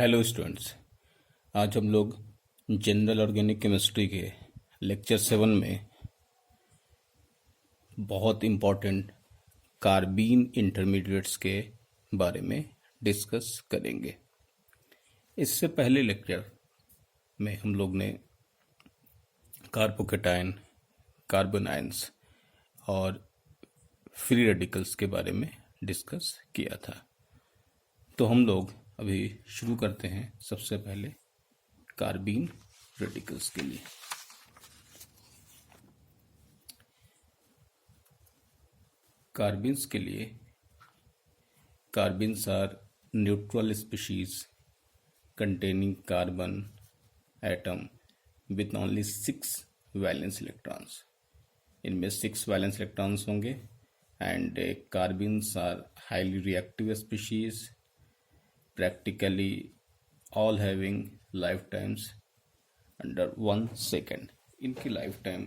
Hello students. आज हम लोग जनरल ऑर्गेनिक केमिस्ट्री के लेक्चर 7 में बहुत इम्पोर्टेंट कार्बीन इंटरमीडिएट्स के बारे में डिस्कस करेंगे। इससे पहले लेक्चर में हम लोग ने कार्बोकेटायन, कार्बन आयंस और फ्री रेडिकल्स के बारे में डिस्कस किया था। तो हम लोग अभी शुरू करते हैं सबसे पहले कार्बीन रेडिकल्स के लिए। कार्बिन्स के लिए, carbenes are neutral species containing carbon atom with only 6 valence electrons. इनमें 6 वैलेंस इलेक्ट्रॉन्स होंगे and carbenes are highly reactive species, practically all having lifetimes under 1 second। इनकी लाइफ टाइम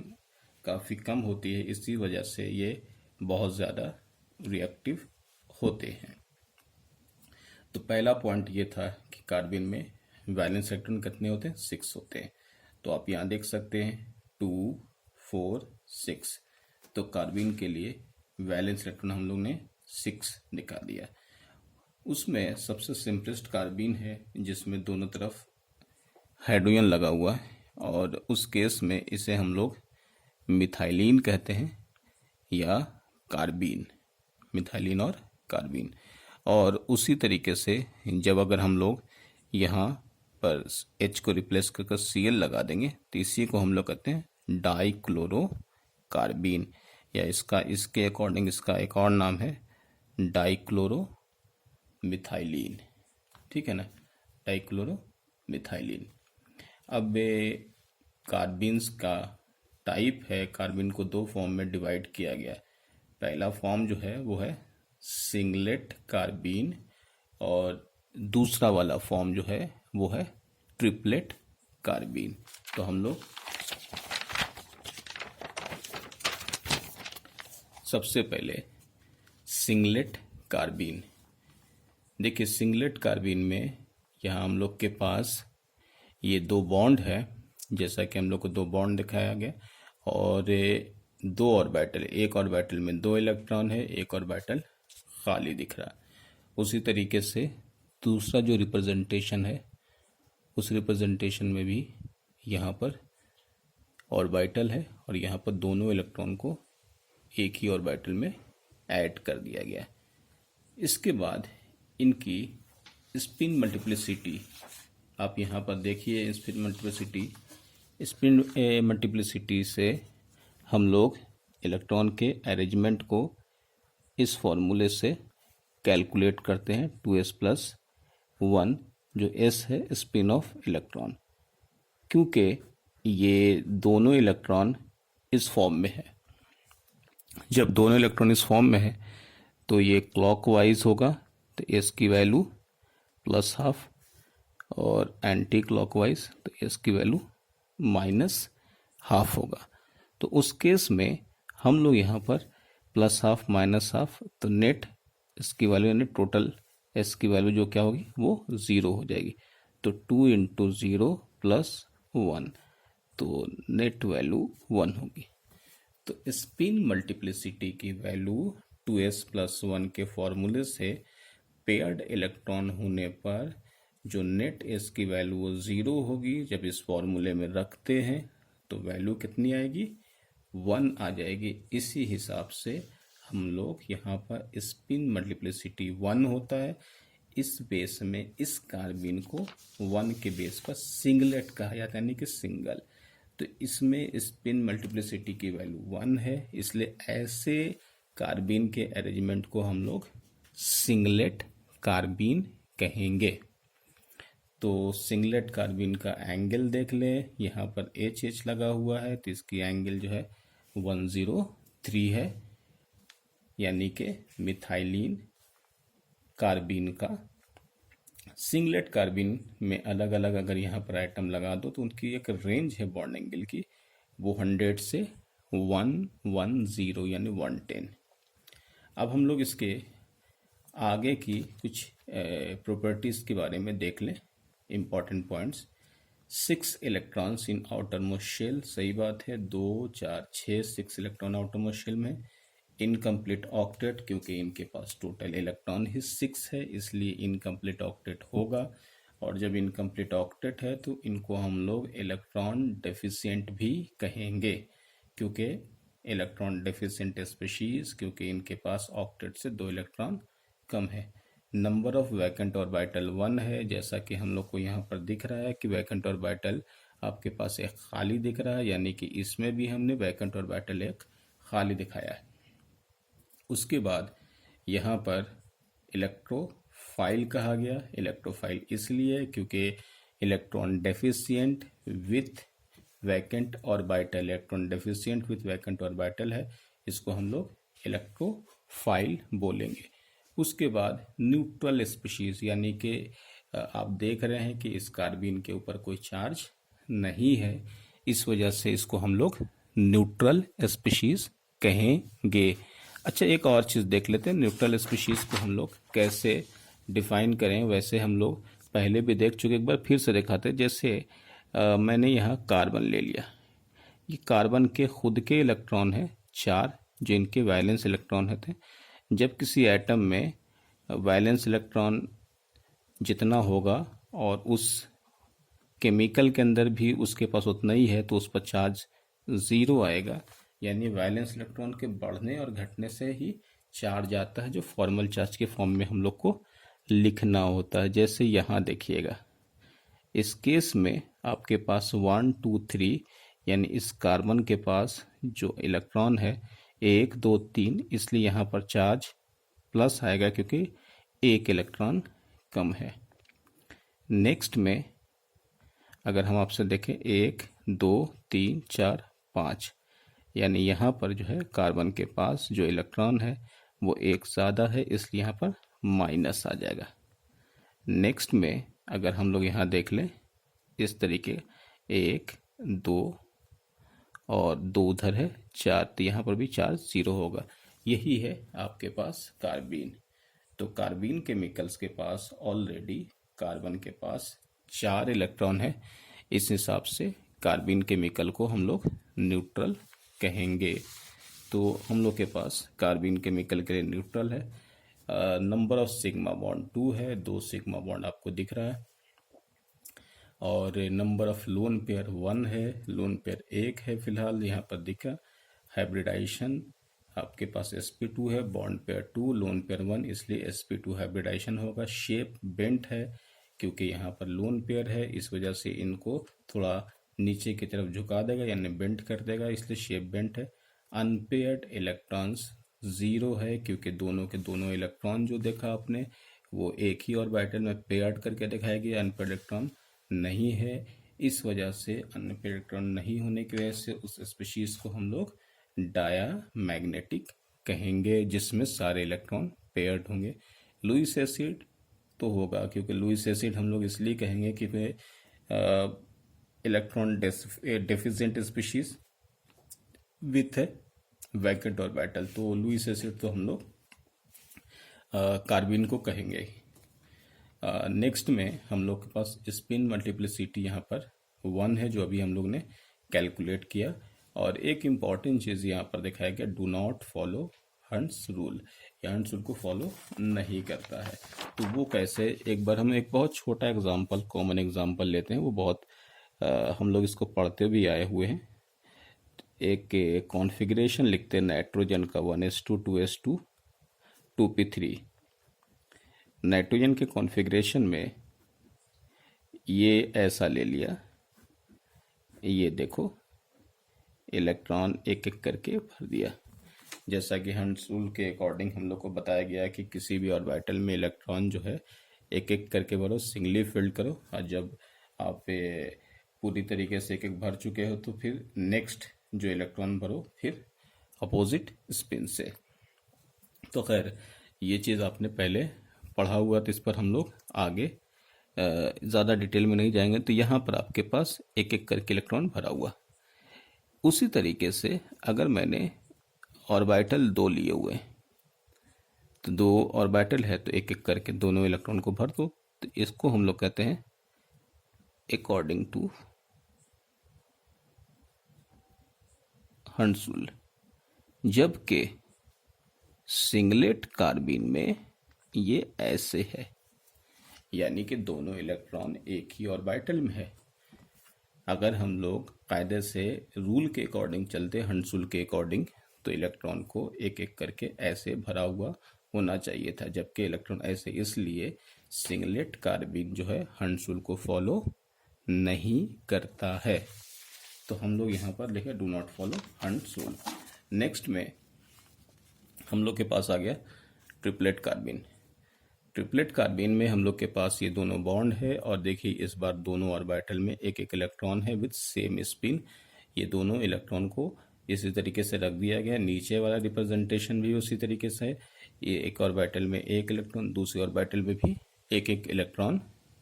काफ़ी कम होती है, इसी वजह से ये बहुत ज़्यादा रिएक्टिव होते हैं। तो पहला पॉइंट ये था कि कार्बिन में वैलेंस इलेक्ट्रॉन कितने होते हैं? 6 होते हैं। तो आप यहाँ देख सकते हैं 2, 4, 6। तो कार्बिन के लिए वैलेंस इलेक्ट्रॉन हम लोग ने 6 दिखा दिया। उसमें सबसे सिंपलेस्ट कार्बीन है जिसमें दोनों तरफ हाइड्रोजन लगा हुआ है, और उस केस में इसे हम लोग मिथाइलिन कहते हैं या कार्बीन, मिथाइलिन और कार्बीन। और उसी तरीके से जब अगर हम लोग यहाँ पर H को रिप्लेस करके Cl लगा देंगे तो इसी को हम लोग कहते हैं डाइक्लोरो कार्बीन, या इसके अकॉर्डिंग इसका एक और नाम है डाइक्लोरो मिथाइलिन। ठीक है ना, डाइक्लोरो मिथाइलिन। अब कार्बिन्स का टाइप है, कार्बिन को 2 फॉर्म में डिवाइड किया गया। पहला फॉर्म जो है वो है सिंगलेट कार्बिन, और दूसरा वाला फॉर्म जो है वो है ट्रिपलेट कार्बिन। तो हम लोग सबसे पहले सिंगलेट कार्बिन देखिए। सिंगलेट कार्बिन में यहाँ हम लोग के पास ये 2 बॉन्ड है, जैसा कि हम लोग को 2 बॉन्ड दिखाया गया, और 2 ऑर्बिटल, एक ऑर्बिटल में 2 इलेक्ट्रॉन है, एक ऑर्बिटल खाली दिख रहा। उसी तरीके से दूसरा जो रिप्रेजेंटेशन है, उस रिप्रेजेंटेशन में भी यहाँ पर ऑर्बिटल है, और यहाँ पर दोनों इलेक्ट्रॉन को एक ही ऑर्बिटल में ऐड कर दिया गया। इसके बाद इनकी स्पिन मल्टीप्लिसिटी आप यहाँ पर देखिए। स्पिन मल्टीप्लिसिटी से हम लोग इलेक्ट्रॉन के अरेंजमेंट को इस फॉर्मूले से कैलकुलेट करते हैं, 2s+1, जो s है स्पिन ऑफ इलेक्ट्रॉन। क्योंकि ये दोनों इलेक्ट्रॉन इस फॉर्म में है, जब दोनों इलेक्ट्रॉन इस फॉर्म में है तो ये क्लॉकवाइज होगा, तो s की वैल्यू +½ और एंटी क्लॉकवाइज तो s की वैल्यू -½ होगा। तो उस केस में हम लोग यहाँ पर +½ -½ तो नेट इसकी वैल्यू यानी टोटल s की वैल्यू जो क्या होगी वो 0 हो जाएगी। तो 2 × 0 + 1, तो नेट वैल्यू 1 होगी। तो स्पिन मल्टीप्लिसिटी की वैल्यू 2s+1 के फॉर्मूले से पेयर्ड इलेक्ट्रॉन होने पर जो नेट s की वैल्यू वो 0 होगी। जब इस फॉर्मूले में रखते हैं तो वैल्यू कितनी आएगी? 1 आ जाएगी। इसी हिसाब से हम लोग यहाँ पर स्पिन मल्टीप्लिसिटी 1 होता है। इस बेस में इस कार्बिन को 1 के बेस पर सिंगलेट कहा जाता है, यानी कि सिंगल। तो इसमें स्पिन मल्टीप्लिसिटी की वैल्यू 1 है, इसलिए ऐसे कार्बिन के अरेंजमेंट को हम लोग सिंगलेट कार्बिन कहेंगे। तो सिंगलेट कार्बिन का एंगल देख लें, यहाँ पर HH लगा हुआ है तो इसकी एंगल जो है 103 है, यानी कि मिथाइलिन कार्बिन का। सिंगलेट कार्बिन में अलग अलग अगर यहाँ पर आइटम लगा दो तो उनकी एक रेंज है बॉन्ड एंगल की, वो 100 से 110 यानी 110। अब हम लोग इसके आगे की कुछ प्रॉपर्टीज़ के बारे में देख लें। Important points. 6 electrons in outermost shell, सही बात है, 2 4 6 6 इलेक्ट्रॉन आउटर मोस्ट शेल में। इनकम्प्लीट ऑक्टेट, क्योंकि इनके पास टोटल इलेक्ट्रॉन ही 6 है, इसलिए इनकम्प्लीट ऑक्टेट होगा। और जब इनकम्प्लीट ऑक्टेट है तो इनको हम लोग इलेक्ट्रॉन डेफिशिएंट भी कहेंगे, क्योंकि इलेक्ट्रॉन डेफिशिएंट स्पीशीज, क्योंकि इनके पास ऑक्टेट से 2 इलेक्ट्रॉन कम है। नंबर ऑफ वैकेंट ऑर्बिटल 1 है, जैसा कि हम लोग को यहाँ पर दिख रहा है कि वैकेंट ऑर्बिटल आपके पास एक खाली दिख रहा है, यानी कि इसमें भी हमने वैकेंट ऑर्बिटल एक खाली दिखाया है। उसके बाद यहाँ पर इलेक्ट्रोफाइल कहा गया। इलेक्ट्रोफाइल इसलिए क्योंकि electron deficient with vacant orbital, electron deficient with vacant orbital है, इसको हम लोग इलेक्ट्रोफाइल बोलेंगे। उसके बाद न्यूट्रल स्पीशीज, यानी कि आप देख रहे हैं कि इस कार्बीन के ऊपर कोई चार्ज नहीं है, इस वजह से इसको हम लोग न्यूट्रल स्पीशीज कहेंगे। अच्छा, एक और चीज़ देख लेते हैं, न्यूट्रल स्पीशीज को हम लोग कैसे डिफाइन करें। वैसे हम लोग पहले भी देख चुके, एक बार फिर से दिखाते हैं। जैसे मैंने यहाँ कार्बन ले लिया, ये कार्बन के खुद के इलेक्ट्रॉन है 4, जो इनके वैलेंस इलेक्ट्रॉन होते हैं। जब किसी एटम में वैलेंस इलेक्ट्रॉन जितना होगा और उस केमिकल के अंदर भी उसके पास उतना ही है, तो उस पर चार्ज 0 आएगा। यानी वैलेंस इलेक्ट्रॉन के बढ़ने और घटने से ही चार्ज आता है, जो फॉर्मल चार्ज के फॉर्म में हम लोग को लिखना होता है। जैसे यहाँ देखिएगा, इस केस में आपके पास 1 2 3, यानी इस कार्बन के पास जो इलेक्ट्रॉन है 1 2 3, इसलिए यहाँ पर चार्ज प्लस आएगा क्योंकि एक इलेक्ट्रॉन कम है। नेक्स्ट में अगर हम आपसे देखें 1 2 3 4 5, यानी यहाँ पर जो है कार्बन के पास जो इलेक्ट्रॉन है वो एक ज़्यादा है, इसलिए यहाँ पर माइनस आ जाएगा। नेक्स्ट में अगर हम लोग यहाँ देख लें इस तरीके, 1 2 और 2 उधर है 4, तो यहाँ पर भी चार्ज 0 होगा। यही है आपके पास कार्बीन। तो कार्बीन केमिकल्स के पास ऑलरेडी कार्बन के पास 4 इलेक्ट्रॉन है, इस हिसाब से कार्बीन केमिकल को हम लोग न्यूट्रल कहेंगे। तो हम लोग के पास कार्बीन केमिकल के लिए न्यूट्रल है। नंबर ऑफ सिग्मा बॉन्ड 2 है, 2 सिग्मा बॉन्ड आपको दिख रहा है। और नंबर ऑफ लोन पेयर 1 है, लोन पेयर 1 है फिलहाल यहाँ पर दिखा। हाइब्रिडाइजेशन आपके पास sp2 है, बॉन्ड पेयर 2, लोन पेयर 1, इसलिए sp2 हाइब्रिडाइजेशन होगा। शेप बेंट है क्योंकि यहाँ पर लोन पेयर है, इस वजह से इनको थोड़ा नीचे की तरफ झुका देगा, यानी बेंट कर देगा, इसलिए शेप बेंट है। अनपेयर्ड इलेक्ट्रॉन्स 0 है क्योंकि दोनों के दोनों इलेक्ट्रॉन जो देखा आपने वो एक ही ऑर्बिटल में पेयर्ड करके दिखाया गया, अनपेयर्ड इलेक्ट्रॉन नहीं है। इस वजह से अनपेयर्ड इलेक्ट्रॉन नहीं होने की वजह से उस स्पीशीज को हम लोग डायामैग्नेटिक कहेंगे, जिसमें सारे इलेक्ट्रॉन पेयर्ड होंगे। लुईस एसिड तो होगा, क्योंकि लुईस एसिड हम लोग इसलिए कहेंगे कि electron deficient species with vacant orbital, तो लुईस एसिड तो हम लोग कार्बीन को कहेंगे। नेक्स्ट में हम लोग के पास स्पिन मल्टीप्लिसिटी यहाँ पर 1 है, जो अभी हम लोग ने कैलकुलेट किया। और एक इम्पॉर्टेंट चीज़ यहाँ पर दिखाया गया, do not follow hunts rule, या हंट्स रूल को फॉलो नहीं करता है। तो वो कैसे, एक बार हम एक बहुत छोटा एग्जांपल, कॉमन एग्जांपल लेते हैं, वो बहुत हम लोग इसको पढ़ते भी आए हुए हैं। एक कॉन्फ़िगरेशन लिखते हैं नाइट्रोजन का 1s2 2s2 2p3। नाइट्रोजन के कॉन्फ़िगरेशन में ये ऐसा ले लिया, ये देखो इलेक्ट्रॉन एक एक करके भर दिया। जैसा कि हंट्स रूल के अकॉर्डिंग हम लोग को बताया गया कि किसी भी ऑर्बिटल में इलेक्ट्रॉन जो है एक एक करके भरो, सिंगली फिल्ड करो, और जब आप पूरी तरीके से एक एक भर चुके हो तो फिर नेक्स्ट जो इलेक्ट्रॉन भरो फिर अपोजिट स्पिन से। तो खैर ये चीज़ आपने पहले पढ़ा हुआ, तो इस पर हम लोग आगे ज़्यादा डिटेल में नहीं जाएंगे। तो यहाँ पर आपके पास एक एक करके इलेक्ट्रॉन भरा हुआ। उसी तरीके से अगर मैंने ऑर्बिटल 2 लिए हुए, तो 2 ऑर्बिटल है, तो एक एक करके दोनों इलेक्ट्रॉन को भर दो, तो इसको हम लोग कहते हैं अकॉर्डिंग टू हंसुल, जबकि सिंगलेट कार्बिन में ये ऐसे है, यानी कि दोनों इलेक्ट्रॉन एक ही ऑर्बिटल में है। अगर हम लोग कायदे से रूल के अकॉर्डिंग चलते, हंसुल के अकॉर्डिंग, तो इलेक्ट्रॉन को एक एक करके ऐसे भरा हुआ होना चाहिए था, जबकि इलेक्ट्रॉन ऐसे इसलिए सिंगलेट कार्बिन जो है हंसुल को फॉलो नहीं करता है। तो हम लोग यहाँ पर लिखे डू नॉट फॉलो हंसुल। नेक्स्ट में हम लोग के पास आ गया ट्रिपलेट कार्बिन। ट्रिपलेट कार्बिन में हम लोग के पास ये दोनों बॉन्ड है और देखिए इस बार दोनों ऑर्बिटल में एक एक इलेक्ट्रॉन है विद सेम स्पिन। ये दोनों इलेक्ट्रॉन को इसी तरीके से रख दिया गया, नीचे वाला रिप्रेजेंटेशन भी उसी तरीके से है। ये एक ऑर्बिटल में एक इलेक्ट्रॉन, दूसरे ऑर्बिटल में भी एक एक इलेक्ट्रॉन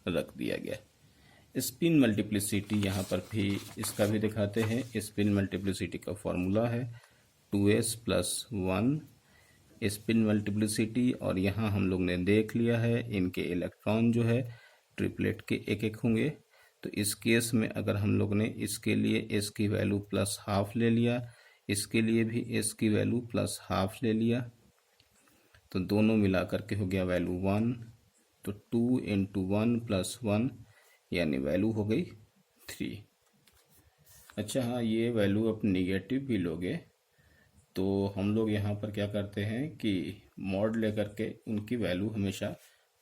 रख दिया गया। स्पिन मल्टीप्लिसिटी यहाँ पर भी इसका भी दिखाते हैं। स्पिन मल्टीप्लिसिटी का फॉर्मूला है 2s+1 स्पिन मल्टीप्लिसिटी, और यहाँ हम लोग ने देख लिया है इनके इलेक्ट्रॉन जो है ट्रिपलेट के एक एक होंगे। तो इस केस में अगर हम लोग ने इसके लिए s की वैल्यू +½ ले लिया, इसके लिए भी s की वैल्यू +½ ले लिया, तो दोनों मिला करके हो गया वैल्यू 1। तो 2 × 1 + 1 यानी वैल्यू हो गई 3। अच्छा हाँ, ये वैल्यू अब निगेटिव भी लोगे तो हम लोग यहाँ पर क्या करते हैं कि मॉड लेकर के उनकी वैल्यू हमेशा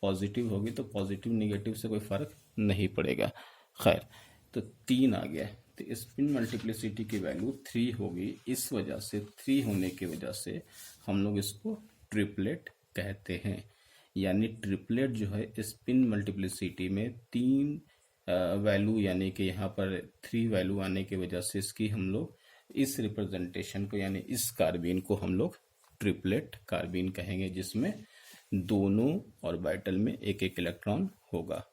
पॉजिटिव होगी, तो पॉजिटिव निगेटिव से कोई फ़र्क नहीं पड़ेगा। खैर, तो 3 आ गया, तो स्पिन मल्टीप्लिसिटी की वैल्यू 3 होगी। इस वजह से 3 होने की वजह से हम लोग इसको ट्रिपलेट कहते हैं। यानी ट्रिपलेट जो है स्पिन मल्टीप्लिसिटी में 3 वैल्यू, यानी कि यहाँ पर 3 वैल्यू आने की वजह से इसकी हम लोग इस रिप्रेजेंटेशन को, यानी इस कार्बिन को हम लोग ट्रिपलेट कार्बिन कहेंगे, जिसमें दोनों ऑर्बिटल में एक एक इलेक्ट्रॉन होगा।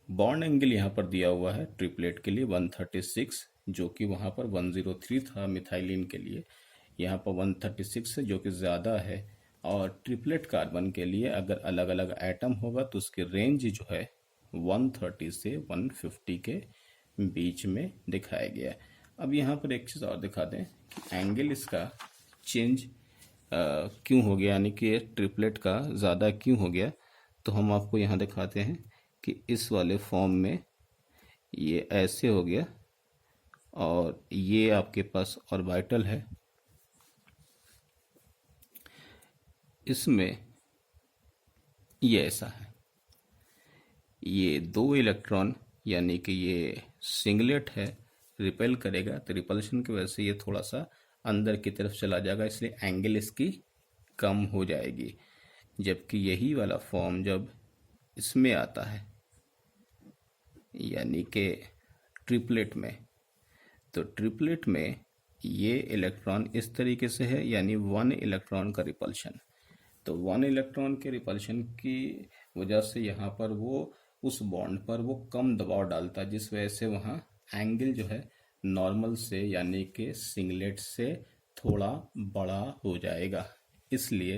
बॉन्ड एंगल यहाँ पर दिया हुआ है ट्रिपलेट के लिए 136, जो कि वहाँ पर 103 था मिथाइलिन के लिए, यहाँ पर 136 है जो कि ज़्यादा है। और ट्रिपलेट कार्बन के लिए अगर अलग अलग एटम होगा तो उसकी रेंज जो है 130 से 150 के बीच में दिखाया गया है। अब यहाँ पर एक चीज़ और दिखा दें कि एंगल इसका चेंज क्यों हो गया, यानी कि ट्रिपलेट का ज़्यादा क्यों हो गया। तो हम आपको यहाँ दिखाते हैं कि इस वाले फॉर्म में ये ऐसे हो गया और ये आपके पास ऑर्बिटल है, इसमें ये ऐसा है। ये 2 इलेक्ट्रॉन यानी कि ये सिंगलेट है, रिपेल करेगा, तो रिपल्शन की वजह से ये थोड़ा सा अंदर की तरफ चला जाएगा, इसलिए एंगल इसकी कम हो जाएगी। जबकि यही वाला फॉर्म जब इसमें आता है, यानी कि ट्रिपलेट में, तो ट्रिपलेट में ये इलेक्ट्रॉन इस तरीके से है, यानी 1 इलेक्ट्रॉन का रिपल्शन। तो 1 इलेक्ट्रॉन के रिपल्शन की वजह से यहाँ पर वो उस बॉन्ड पर वो कम दबाव डालता है, जिस वजह से वहाँ एंगल जो है नॉर्मल से, यानी कि सिंगलेट से थोड़ा बड़ा हो जाएगा। इसलिए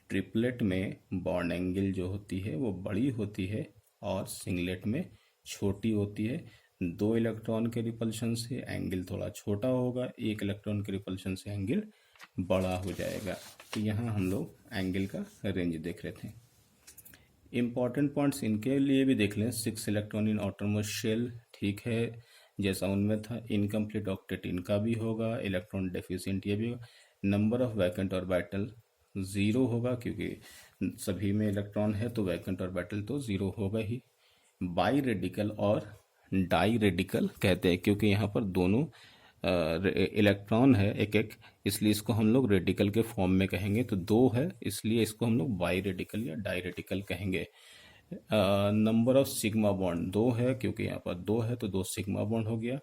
ट्रिपलेट में बॉन्ड एंगल जो होती है वो बड़ी होती है और सिंगलेट में छोटी होती है। 2 इलेक्ट्रॉन के रिपल्शन से एंगल थोड़ा छोटा होगा, 1 इलेक्ट्रॉन के रिपल्शन से एंगल बड़ा हो जाएगा। तो यहाँ हम लोग एंगल का रेंज देख रहे थे। इम्पॉर्टेंट पॉइंट्स इनके लिए भी देख लें। 6 इलेक्ट्रॉन इन आउटरमोस्ट शेल, ठीक है, जैसा उनमें था। इनकम्प्लीट ऑक्टेट इनका भी होगा, इलेक्ट्रॉन डेफिशिएंट ये भी होगा। नंबर ऑफ वैकेंट ऑर्बिटल 0 होगा, क्योंकि सभी में इलेक्ट्रॉन है तो वैकेंट ऑर्बिटल तो 0 होगा ही। बाई रेडिकल और डाई रेडिकल कहते हैं, क्योंकि यहाँ पर दोनों इलेक्ट्रॉन है एक एक, इसलिए इसको हम लोग रेडिकल के फॉर्म में कहेंगे। तो 2 है इसलिए इसको हम लोग बाई रेडिकल या डाई रेडिकल कहेंगे। नंबर ऑफ सिग्मा बॉन्ड 2 है, क्योंकि यहाँ पर 2 है तो 2 सिग्मा बॉन्ड हो गया।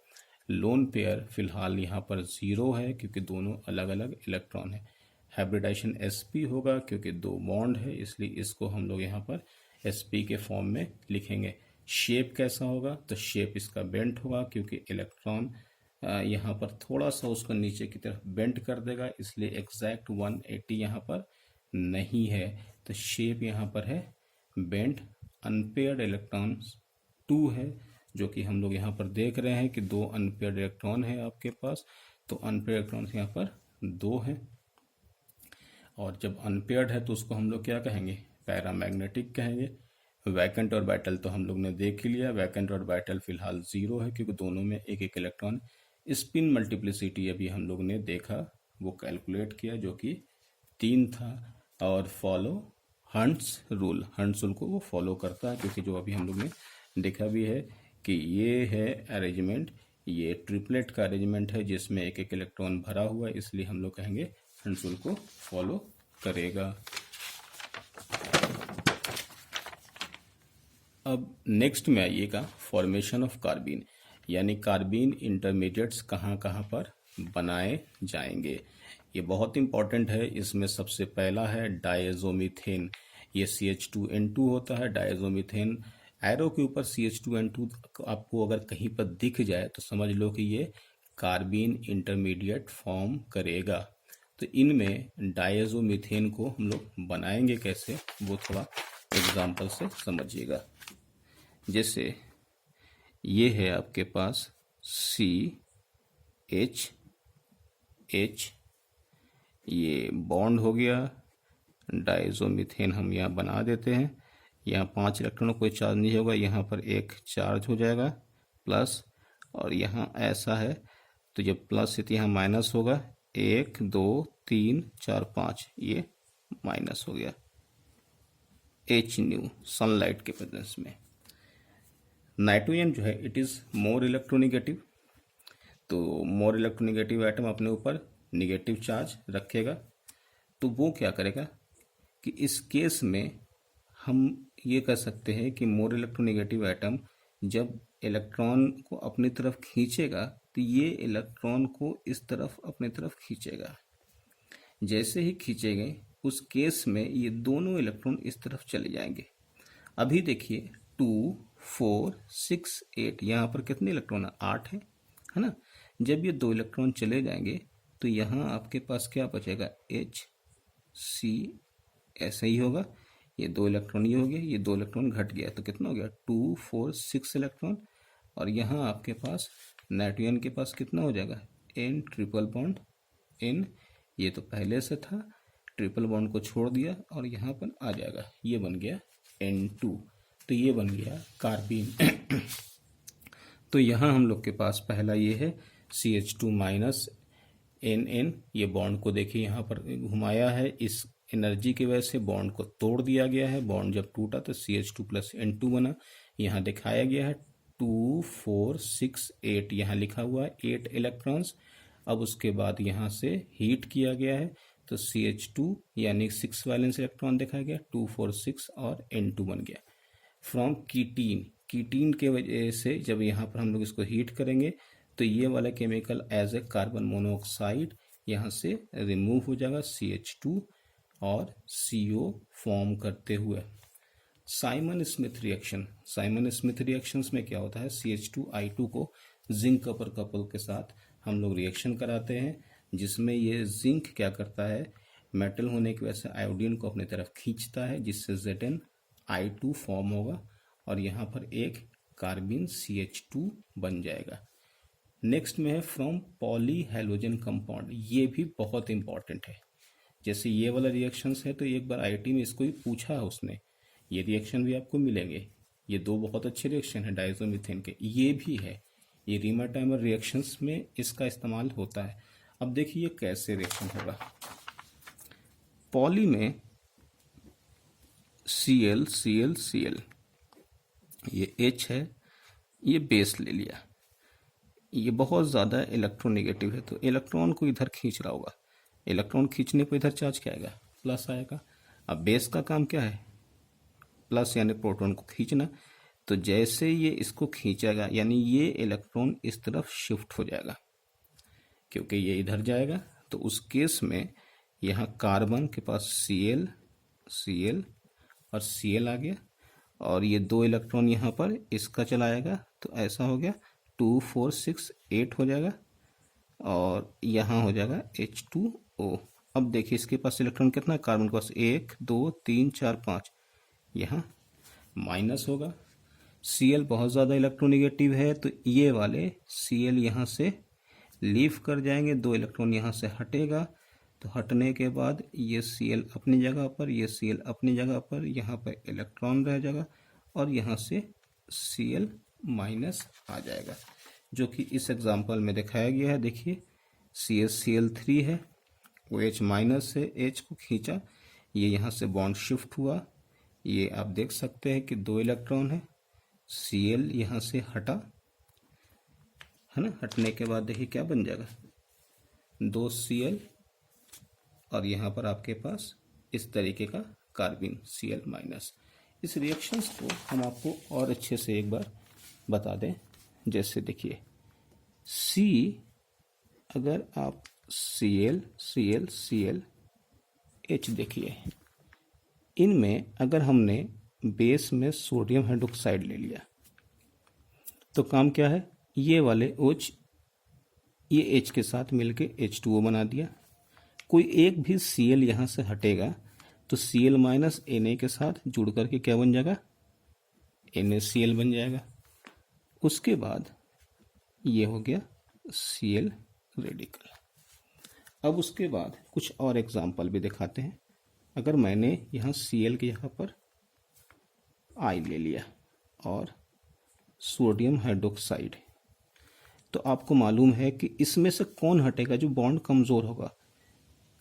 लोन पेयर फिलहाल यहाँ पर 0 है, क्योंकि दोनों अलग अलग इलेक्ट्रॉन है। हाइब्रिडाइजेशन sp होगा, क्योंकि 2 बॉन्ड है, इसलिए इसको हम लोग यहाँ पर sp के फॉर्म में लिखेंगे। शेप कैसा होगा, तो शेप इसका बेंट होगा, क्योंकि इलेक्ट्रॉन यहाँ पर थोड़ा सा उसको नीचे की तरफ बेंट कर देगा, इसलिए एग्जैक्ट 180 यहाँ पर नहीं है। तो शेप यहाँ पर है बेंट। अनपेयर्ड इलेक्ट्रॉन्स 2 है, जो कि हम लोग यहाँ पर देख रहे हैं कि 2 अनपेयर्ड इलेक्ट्रॉन है आपके पास, तो अनपेयर्ड इलेक्ट्रॉन यहाँ पर 2 है। और जब अनपेयर्ड है तो उसको हम लोग क्या कहेंगे, पैरामैग्नेटिक कहेंगे। वैकेंट और बैटल तो हम लोग ने देख ही लिया, वैकेंट और बैटल फिलहाल 0 है क्योंकि दोनों में एक एक इलेक्ट्रॉन। स्पिन मल्टीप्लिसिटी अभी हम लोग ने देखा, वो कैलकुलेट किया, जो कि 3 था। और follow hunts rule, hunts rule को वो फॉलो करता है, क्योंकि जो अभी हम लोग ने देखा भी है कि ये है अरेंजमेंट, ये ट्रिपलेट का अरेंजमेंट है जिसमें एक एक इलेक्ट्रॉन भरा हुआ है, इसलिए हम लोग कहेंगे हंट्स रूल को फॉलो करेगा। अब नेक्स्ट में आइएगा फॉर्मेशन ऑफ कार्बीन, यानी कार्बीन इंटरमीडिएट्स कहाँ कहाँ पर बनाए जाएंगे। ये बहुत इंपॉर्टेंट है। इसमें सबसे पहला है डायज़ोमीथेन, ये CH2N2 होता है डायज़ोमीथेन। एरो के ऊपर CH2N2 आपको अगर कहीं पर दिख जाए तो समझ लो कि ये कार्बीन इंटरमीडिएट फॉर्म करेगा। तो इनमें डायज़ोमीथेन को हम लोग बनाएंगे कैसे, वो थोड़ा एग्जाम्पल से समझिएगा। जैसे ये है आपके पास CH, ये बॉन्ड हो गया, डायज़ोमीथेन हम यहाँ बना देते हैं। यहाँ 5 इलेक्ट्रॉन कोई चार्ज नहीं होगा, यहाँ पर एक चार्ज हो जाएगा प्लस, और यहाँ ऐसा है तो जब प्लस है तो यहाँ माइनस होगा, 1 2 3 4 5, ये माइनस हो गया H न्यू सनलाइट के प्रेजेंस में। नाइट्रोजन जो है इट इज़ मोर इलेक्ट्रोनिगेटिव, तो मोर इलेक्ट्रोनिगेटिव एटम अपने ऊपर निगेटिव चार्ज रखेगा। तो वो क्या करेगा कि इस केस में हम ये कह सकते हैं कि मोर इलेक्ट्रोनिगेटिव एटम जब इलेक्ट्रॉन को अपनी तरफ खींचेगा तो ये इलेक्ट्रॉन को इस तरफ अपनी तरफ खींचेगा। जैसे ही खींचेंगे उस केस में ये दोनों इलेक्ट्रॉन इस तरफ चले जाएंगे। अभी देखिए 2 4 6 8, यहाँ पर कितने इलेक्ट्रॉन है, 8 है ना। जब ये 2 इलेक्ट्रॉन चले जाएंगे तो यहाँ आपके पास क्या बचेगा, HC, ऐसा ही होगा। ये 2 इलेक्ट्रॉन ये हो गया, ये 2 इलेक्ट्रॉन घट गया, तो कितना हो गया 2 4 6 इलेक्ट्रॉन। और यहाँ आपके पास नाइट्रोजन के पास कितना हो जाएगा, N ट्रिपल बॉन्ड N, ये तो पहले से था, ट्रिपल बॉन्ड को छोड़ दिया और यहाँ पर आ जाएगा, ये बन गया N2, तो ये बन गया कार्बीन। तो यहाँ हम लोग के पास पहला ये है CH2 माइनस NN, ये बॉन्ड को देखिए यहाँ पर घुमाया है, इस एनर्जी की वजह से बॉन्ड को तोड़ दिया गया है। बॉन्ड जब टूटा तो CH2 प्लस N2 बना, यहाँ दिखाया गया है 2 4 6 8, यहाँ लिखा हुआ है 8 इलेक्ट्रॉन्स। अब उसके बाद यहाँ से हीट किया गया है तो CH2 यानी 6 वैलेंस इलेक्ट्रॉन दिखाया गया, 2 4 6 और N2 बन गया। फ्रॉम कीटीन के वजह से जब यहाँ पर हम लोग इसको हीट करेंगे तो ये वाला chemical as a carbon monoxide यहाँ से रिमूव हो जाएगा, CH2 और CO फॉर्म करते हुए। Simon Smith reaction, Simon Smith reactions में क्या होता है, CH2I2 को जिंक कपर कपल के साथ हम लोग रिएक्शन कराते हैं, जिसमें ये जिंक क्या करता है, मेटल होने की वजह से आयोडीन को अपनी तरफ खींचता है, जिससे ZnI2 फॉर्म होगा और यहाँ पर एक कार्बिन CH2 बन जाएगा। नेक्स्ट में है फ्रॉम पॉली हैलोजन कंपाउंड, ये भी बहुत इंपॉर्टेंट है। जैसे ये वाला रिएक्शंस है तो एक बार IIT में इसको ही पूछा है उसने, ये रिएक्शन भी आपको मिलेंगे। ये 2 बहुत अच्छे रिएक्शन है डायज़ोमीथेन के, ये भी है, ये रीमा-टाइमर रिएक्शंस में इसका इस्तेमाल होता है। अब देखिए ये कैसे रिएक्शन होगा। पॉली में Cl Cl Cl, ये H है, ये बेस ले लिया, ये बहुत ज़्यादा इलेक्ट्रोनेगेटिव है तो इलेक्ट्रॉन को इधर खींच रहा होगा, इलेक्ट्रॉन खींचने पर इधर चार्ज क्या आएगा, प्लस आएगा। अब बेस का काम क्या है, प्लस यानी प्रोटॉन को खींचना, तो जैसे ये इसको खींचेगा यानी ये इलेक्ट्रॉन इस तरफ शिफ्ट हो जाएगा, क्योंकि ये इधर जाएगा। तो उस केस में यहाँ कार्बन के पास Cl Cl और Cl आ गया, और ये 2 इलेक्ट्रॉन यहाँ पर इसका चलाएगा, तो ऐसा हो गया 2 4 6 8 हो जाएगा, और यहाँ हो जाएगा H2O। अब देखिए इसके पास इलेक्ट्रॉन कितना है, कार्बन के पास 1 2 3 4 5, यहाँ माइनस होगा, Cl बहुत ज़्यादा इलेक्ट्रोनेगेटिव है तो ये वाले Cl यहाँ से लीव कर जाएंगे, 2 इलेक्ट्रॉन यहाँ से हटेगा, तो हटने के बाद ये Cl अपनी जगह पर, ये Cl अपनी जगह पर, यहाँ पर इलेक्ट्रॉन रह जाएगा और यहाँ से Cl माइनस आ जाएगा, जो कि इस एग्जाम्पल में दिखाया गया है। देखिए CaCl3 है, OH माइनस से H को खींचा, ये यहाँ से बॉन्ड शिफ्ट हुआ, ये आप देख सकते हैं कि 2 इलेक्ट्रॉन है, Cl यहाँ से हटा है ना, हटने के बाद देखिए क्या बन जाएगा, 2 Cl और यहाँ पर आपके पास इस तरीके का कार्बिन Cl माइनस। इस रिएक्शंस को हम आपको और अच्छे से एक बार बता दें। जैसे देखिए C, अगर आप Cl Cl Cl H देखिए, इनमें अगर हमने बेस में सोडियम हाइड्रोक्साइड ले लिया तो काम क्या है, ये वाले OH ये H के साथ मिलके H2O बना दिया। कोई एक भी Cl यहाँ से हटेगा तो Cl माइनस Na के साथ जुड़ करके क्या बन जाएगा, NaCl बन जाएगा। उसके बाद ये हो गया Cl रेडिकल। अब उसके बाद कुछ और एग्जाम्पल भी दिखाते हैं। अगर मैंने यहाँ Cl के यहाँ पर I ले लिया और सोडियम हाइड्रोक्साइड, तो आपको मालूम है कि इसमें से कौन हटेगा, जो बॉन्ड कमज़ोर होगा।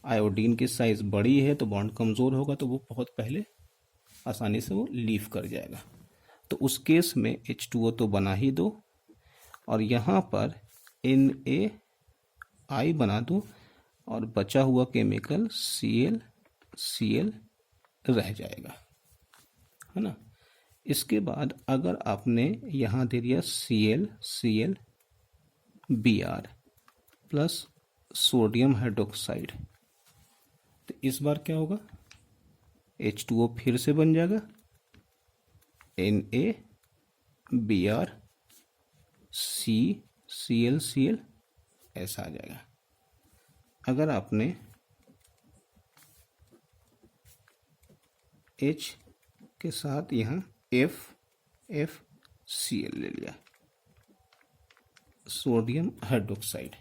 आयोडीन की साइज़ बड़ी है तो बॉन्ड कमज़ोर होगा, तो वो बहुत पहले आसानी से वो लीव कर जाएगा। तो उस केस में H2O तो बना ही दो और यहाँ पर NaI बना दो और बचा हुआ केमिकल Cl रह जाएगा, है ना। इसके बाद अगर आपने यहाँ दे दिया Cl Br plus sodium hydroxide, तो इस बार क्या होगा, H2O फिर से बन जाएगा, NaBr Cl ऐसा आ जाएगा। अगर आपने H के साथ यहाँ FCl ले लिया, सोडियम हाइड्रोक्साइड,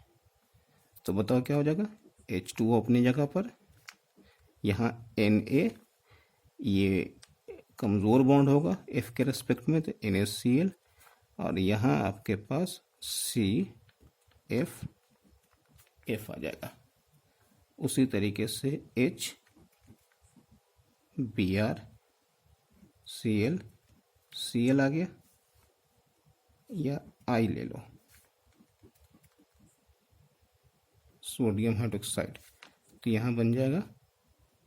तो बताओ क्या हो जाएगा, H2O अपनी जगह पर, यहाँ Na ये कमज़ोर बॉन्ड होगा F के रेस्पेक्ट में, तो NaCl, और यहाँ आपके पास CF आ जाएगा। उसी तरीके से H Br Cl आ गया, या I ले लो सोडियम हाइड्रोक्साइड, तो यहाँ बन जाएगा